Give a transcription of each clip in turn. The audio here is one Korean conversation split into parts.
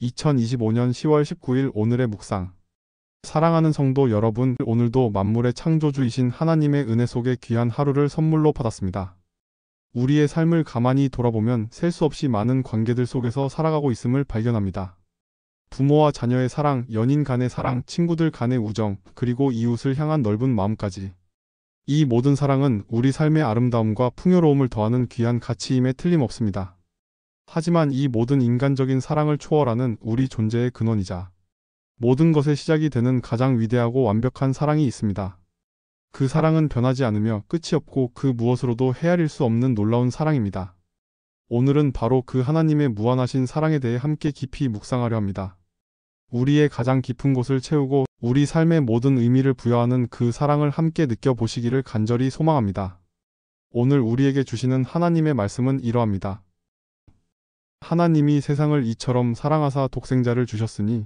2025년 10월 19일 오늘의 묵상. 사랑하는 성도 여러분, 오늘도 만물의 창조주이신 하나님의 은혜 속에 귀한 하루를 선물로 받았습니다. 우리의 삶을 가만히 돌아보면 셀 수 없이 많은 관계들 속에서 살아가고 있음을 발견합니다. 부모와 자녀의 사랑, 연인 간의 사랑, 친구들 간의 우정, 그리고 이웃을 향한 넓은 마음까지. 이 모든 사랑은 우리 삶의 아름다움과 풍요로움을 더하는 귀한 가치임에 틀림없습니다. 하지만 이 모든 인간적인 사랑을 초월하는 우리 존재의 근원이자 모든 것의 시작이 되는 가장 위대하고 완벽한 사랑이 있습니다. 그 사랑은 변하지 않으며 끝이 없고 그 무엇으로도 헤아릴 수 없는 놀라운 사랑입니다. 오늘은 바로 그 하나님의 무한하신 사랑에 대해 함께 깊이 묵상하려 합니다. 우리의 가장 깊은 곳을 채우고 우리 삶의 모든 의미를 부여하는 그 사랑을 함께 느껴보시기를 간절히 소망합니다. 오늘 우리에게 주시는 하나님의 말씀은 이러합니다. 하나님이 세상을 이처럼 사랑하사 독생자를 주셨으니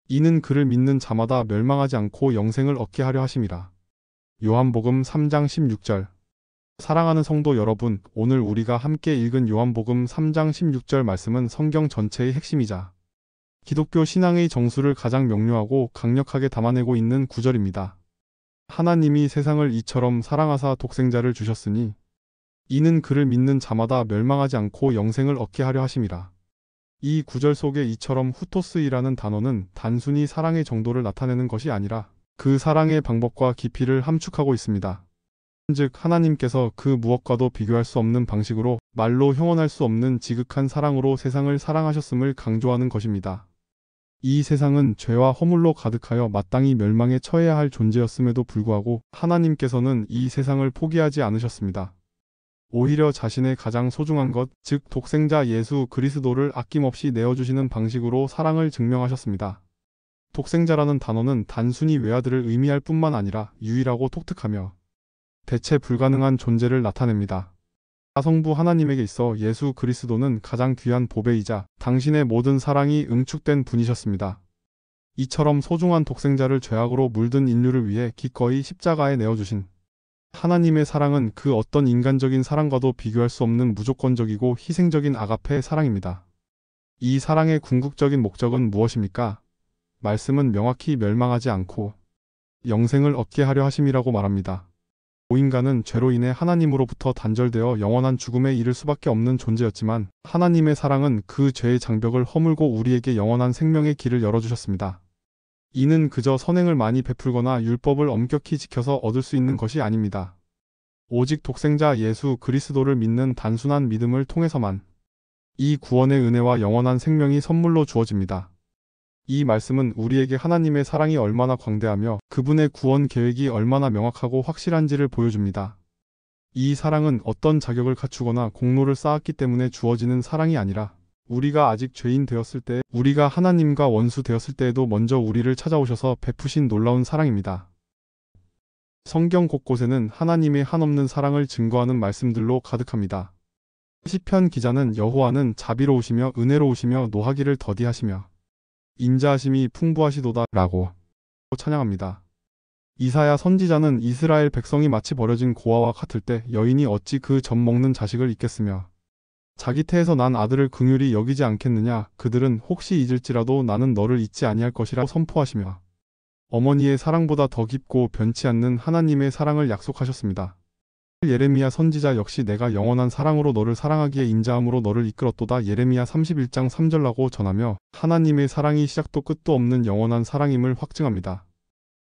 이는 그를 믿는 자마다 멸망하지 않고 영생을 얻게 하려 하심이라. 요한복음 3장 16절. 사랑하는 성도 여러분, 오늘 우리가 함께 읽은 요한복음 3장 16절 말씀은 성경 전체의 핵심이자 기독교 신앙의 정수를 가장 명료하고 강력하게 담아내고 있는 구절입니다. 하나님이 세상을 이처럼 사랑하사 독생자를 주셨으니 이는 그를 믿는 자마다 멸망하지 않고 영생을 얻게 하려 하심이라. 이 구절 속에 이처럼 후토스이라는 단어는 단순히 사랑의 정도를 나타내는 것이 아니라 그 사랑의 방법과 깊이를 함축하고 있습니다. 즉 하나님께서 그 무엇과도 비교할 수 없는 방식으로 말로 형언할 수 없는 지극한 사랑으로 세상을 사랑하셨음을 강조하는 것입니다. 이 세상은 죄와 허물로 가득하여 마땅히 멸망에 처해야 할 존재였음에도 불구하고 하나님께서는 이 세상을 포기하지 않으셨습니다. 오히려 자신의 가장 소중한 것, 즉 독생자 예수 그리스도를 아낌없이 내어주시는 방식으로 사랑을 증명하셨습니다. 독생자라는 단어는 단순히 외아들을 의미할 뿐만 아니라 유일하고 독특하며 대체 불가능한 존재를 나타냅니다. 사성부 하나님에게 있어 예수 그리스도는 가장 귀한 보배이자 당신의 모든 사랑이 응축된 분이셨습니다. 이처럼 소중한 독생자를 죄악으로 물든 인류를 위해 기꺼이 십자가에 내어주신 하나님의 사랑은 그 어떤 인간적인 사랑과도 비교할 수 없는 무조건적이고 희생적인 아가페의 사랑입니다. 이 사랑의 궁극적인 목적은 무엇입니까? 말씀은 명확히 멸망하지 않고 영생을 얻게 하려 하심이라고 말합니다. 인간은 죄로 인해 하나님으로부터 단절되어 영원한 죽음에 이를 수밖에 없는 존재였지만 하나님의 사랑은 그 죄의 장벽을 허물고 우리에게 영원한 생명의 길을 열어주셨습니다. 이는 그저 선행을 많이 베풀거나 율법을 엄격히 지켜서 얻을 수 있는 것이 아닙니다. 오직 독생자 예수 그리스도를 믿는 단순한 믿음을 통해서만 이 구원의 은혜와 영원한 생명이 선물로 주어집니다. 이 말씀은 우리에게 하나님의 사랑이 얼마나 광대하며 그분의 구원 계획이 얼마나 명확하고 확실한지를 보여줍니다. 이 사랑은 어떤 자격을 갖추거나 공로를 쌓았기 때문에 주어지는 사랑이 아니라 우리가 아직 죄인 되었을 때, 우리가 하나님과 원수 되었을 때에도 먼저 우리를 찾아오셔서 베푸신 놀라운 사랑입니다. 성경 곳곳에는 하나님의 한없는 사랑을 증거하는 말씀들로 가득합니다. 시편 기자는 여호와는 자비로우시며 은혜로우시며 노하기를 더디하시며 인자하심이 풍부하시도다 라고 찬양합니다. 이사야 선지자는 이스라엘 백성이 마치 버려진 고아와 같을 때 여인이 어찌 그 젖 먹는 자식을 잊겠으며 자기 태에서 난 아들을 긍휼히 여기지 않겠느냐. 그들은 혹시 잊을지라도 나는 너를 잊지 아니할 것이라 선포하시며 어머니의 사랑보다 더 깊고 변치 않는 하나님의 사랑을 약속하셨습니다. 예레미야 선지자 역시 내가 영원한 사랑으로 너를 사랑하기에 인자함으로 너를 이끌었도다. 예레미야 31장 3절라고 전하며 하나님의 사랑이 시작도 끝도 없는 영원한 사랑임을 확증합니다.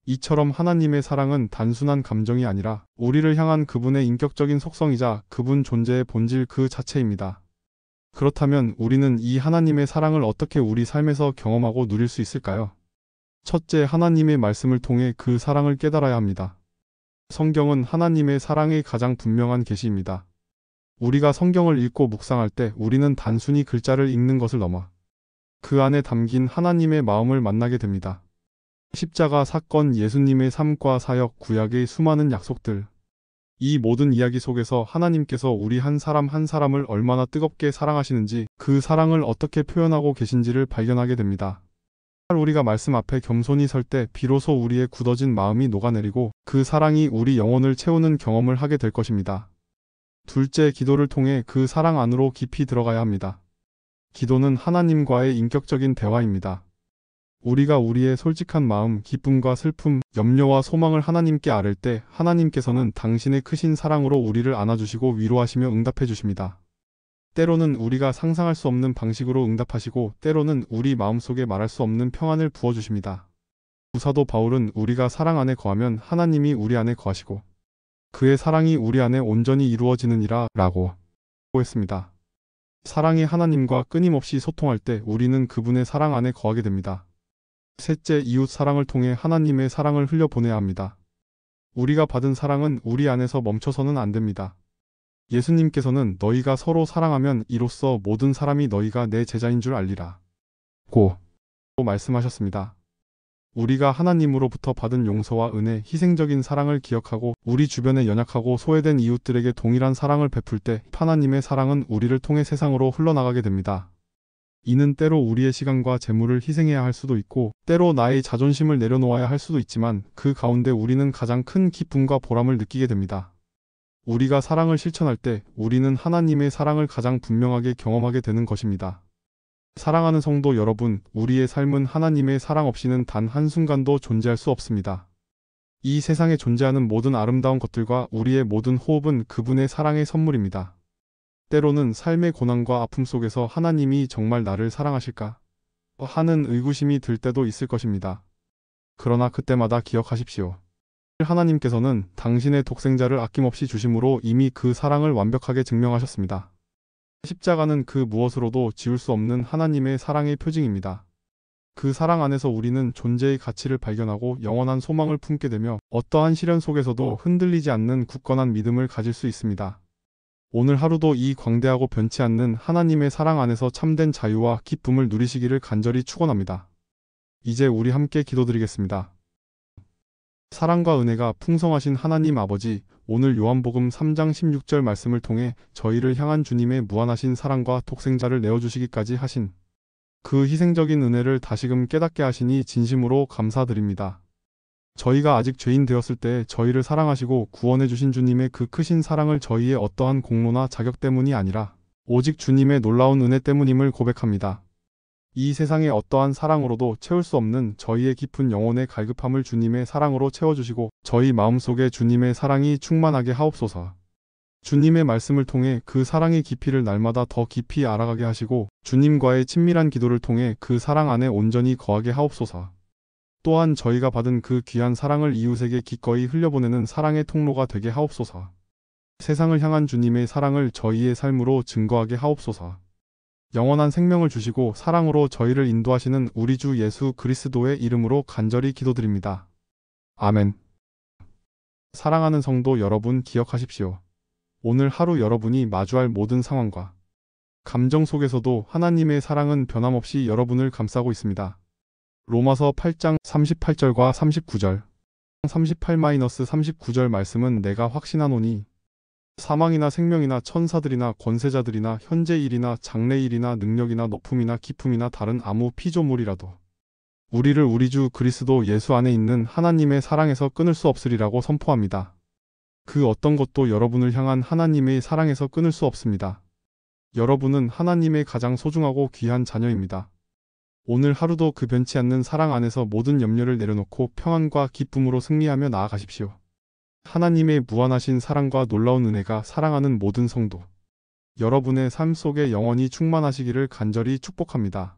이처럼 하나님의 사랑은 단순한 감정이 아니라 우리를 향한 그분의 인격적인 속성이자 그분 존재의 본질 그 자체입니다. 그렇다면 우리는 이 하나님의 사랑을 어떻게 우리 삶에서 경험하고 누릴 수 있을까요? 첫째, 하나님의 말씀을 통해 그 사랑을 깨달아야 합니다. 성경은 하나님의 사랑의 가장 분명한 계시입니다. 우리가 성경을 읽고 묵상할 때 우리는 단순히 글자를 읽는 것을 넘어 그 안에 담긴 하나님의 마음을 만나게 됩니다. 십자가 사건, 예수님의 삶과 사역, 구약의 수많은 약속들. 이 모든 이야기 속에서 하나님께서 우리 한 사람 한 사람을 얼마나 뜨겁게 사랑하시는지, 그 사랑을 어떻게 표현하고 계신지를 발견하게 됩니다. 우리가 말씀 앞에 겸손히 설 때 비로소 우리의 굳어진 마음이 녹아내리고 그 사랑이 우리 영혼을 채우는 경험을 하게 될 것입니다. 둘째, 기도를 통해 그 사랑 안으로 깊이 들어가야 합니다. 기도는 하나님과의 인격적인 대화입니다. 우리가 우리의 솔직한 마음, 기쁨과 슬픔, 염려와 소망을 하나님께 아뢰 때 하나님께서는 당신의 크신 사랑으로 우리를 안아주시고 위로하시며 응답해 주십니다. 때로는 우리가 상상할 수 없는 방식으로 응답하시고 때로는 우리 마음속에 말할 수 없는 평안을 부어주십니다. 사도 바울은 우리가 사랑 안에 거하면 하나님이 우리 안에 거하시고 그의 사랑이 우리 안에 온전히 이루어지느니라 라고 했습니다. 사랑의 하나님과 끊임없이 소통할 때 우리는 그분의 사랑 안에 거하게 됩니다. 셋째, 이웃 사랑을 통해 하나님의 사랑을 흘려보내야 합니다. 우리가 받은 사랑은 우리 안에서 멈춰서는 안 됩니다. 예수님께서는 너희가 서로 사랑하면 이로써 모든 사람이 너희가 내 제자인 줄 알리라 고 말씀하셨습니다. 우리가 하나님으로부터 받은 용서와 은혜, 희생적인 사랑을 기억하고 우리 주변에 연약하고 소외된 이웃들에게 동일한 사랑을 베풀 때 하나님의 사랑은 우리를 통해 세상으로 흘러나가게 됩니다. 이는 때로 우리의 시간과 재물을 희생해야 할 수도 있고 때로 나의 자존심을 내려놓아야 할 수도 있지만 그 가운데 우리는 가장 큰 기쁨과 보람을 느끼게 됩니다. 우리가 사랑을 실천할 때 우리는 하나님의 사랑을 가장 분명하게 경험하게 되는 것입니다. 사랑하는 성도 여러분, 우리의 삶은 하나님의 사랑 없이는 단 한순간도 존재할 수 없습니다. 이 세상에 존재하는 모든 아름다운 것들과 우리의 모든 호흡은 그분의 사랑의 선물입니다. 때로는 삶의 고난과 아픔 속에서 하나님이 정말 나를 사랑하실까? 하는 의구심이 들 때도 있을 것입니다. 그러나 그때마다 기억하십시오. 하나님께서는 당신의 독생자를 아낌없이 주심으로 이미 그 사랑을 완벽하게 증명하셨습니다. 십자가는 그 무엇으로도 지울 수 없는 하나님의 사랑의 표징입니다. 그 사랑 안에서 우리는 존재의 가치를 발견하고 영원한 소망을 품게 되며 어떠한 시련 속에서도 흔들리지 않는 굳건한 믿음을 가질 수 있습니다. 오늘 하루도 이 광대하고 변치 않는 하나님의 사랑 안에서 참된 자유와 기쁨을 누리시기를 간절히 축원합니다. 이제 우리 함께 기도드리겠습니다. 사랑과 은혜가 풍성하신 하나님 아버지, 오늘 요한복음 3장 16절 말씀을 통해 저희를 향한 주님의 무한하신 사랑과 독생자를 내어주시기까지 하신 그 희생적인 은혜를 다시금 깨닫게 하시니 진심으로 감사드립니다. 저희가 아직 죄인 되었을 때 저희를 사랑하시고 구원해 주신 주님의 그 크신 사랑을 저희의 어떠한 공로나 자격 때문이 아니라 오직 주님의 놀라운 은혜 때문임을 고백합니다. 이 세상의 어떠한 사랑으로도 채울 수 없는 저희의 깊은 영혼의 갈급함을 주님의 사랑으로 채워주시고 저희 마음속에 주님의 사랑이 충만하게 하옵소서. 주님의 말씀을 통해 그 사랑의 깊이를 날마다 더 깊이 알아가게 하시고 주님과의 친밀한 기도를 통해 그 사랑 안에 온전히 거하게 하옵소서. 또한 저희가 받은 그 귀한 사랑을 이웃에게 기꺼이 흘려보내는 사랑의 통로가 되게 하옵소서. 세상을 향한 주님의 사랑을 저희의 삶으로 증거하게 하옵소서. 영원한 생명을 주시고 사랑으로 저희를 인도하시는 우리 주 예수 그리스도의 이름으로 간절히 기도드립니다. 아멘. 사랑하는 성도 여러분, 기억하십시오. 오늘 하루 여러분이 마주할 모든 상황과 감정 속에서도 하나님의 사랑은 변함없이 여러분을 감싸고 있습니다. 로마서 8장 38절과 39절 38-39절 말씀은 내가 확신하노니 사망이나 생명이나 천사들이나 권세자들이나 현재 일이나 장래 일이나 능력이나 높음이나 깊음이나 다른 아무 피조물이라도 우리를 우리 주 그리스도 예수 안에 있는 하나님의 사랑에서 끊을 수 없으리라고 선포합니다. 그 어떤 것도 여러분을 향한 하나님의 사랑에서 끊을 수 없습니다. 여러분은 하나님의 가장 소중하고 귀한 자녀입니다. 오늘 하루도 그 변치 않는 사랑 안에서 모든 염려를 내려놓고 평안과 기쁨으로 승리하며 나아가십시오. 하나님의 무한하신 사랑과 놀라운 은혜가 사랑하는 모든 성도, 여러분의 삶 속에 영원히 충만하시기를 간절히 축복합니다.